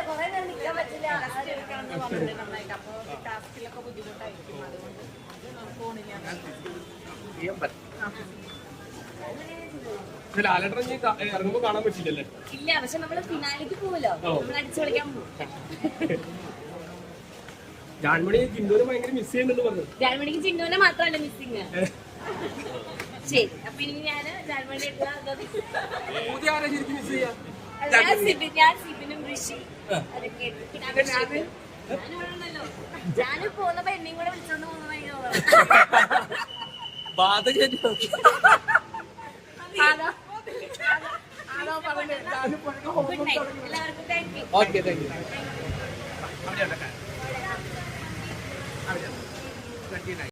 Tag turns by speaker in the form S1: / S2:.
S1: കുറെ നേരം നിൽക്കാൻ പറ്റില്ല. അപ്പൊ ടാസ്കിലൊക്കെ ബുദ്ധിമുട്ടായിരിക്കും. അതുകൊണ്ട് ഫോണില്ല.
S2: ഇറങ്ങുമ്പോ കാണാൻ പറ്റില്ലല്ലേ?
S1: ഇല്ല, പക്ഷെ നമ്മള് ഫിനാലേക്ക് പോവല്ലോ, നമ്മൾ അടിച്ചു കളിക്കാൻ പോകും.
S2: ജാൻമണി ചിന്തൂരെ ഭയങ്കര മിസ് ചെയ്യുന്നുണ്ട് പറഞ്ഞു.
S1: ജാൻമണിക്ക് ചിന്തൂനെ മാത്രമല്ല മിസ്സിങ്. ശരി, അപ്പൊ ഇനി ഞാന് ജാൻമണി ഞാൻ സിബിനും ഋഷി അതൊക്കെ ഞാന് പോകുന്നപ്പോ എന്നെയും കൂടെ വിളിച്ചോണ്ട് പോകുന്ന എല്ലാവർക്കും താങ്ക് യു.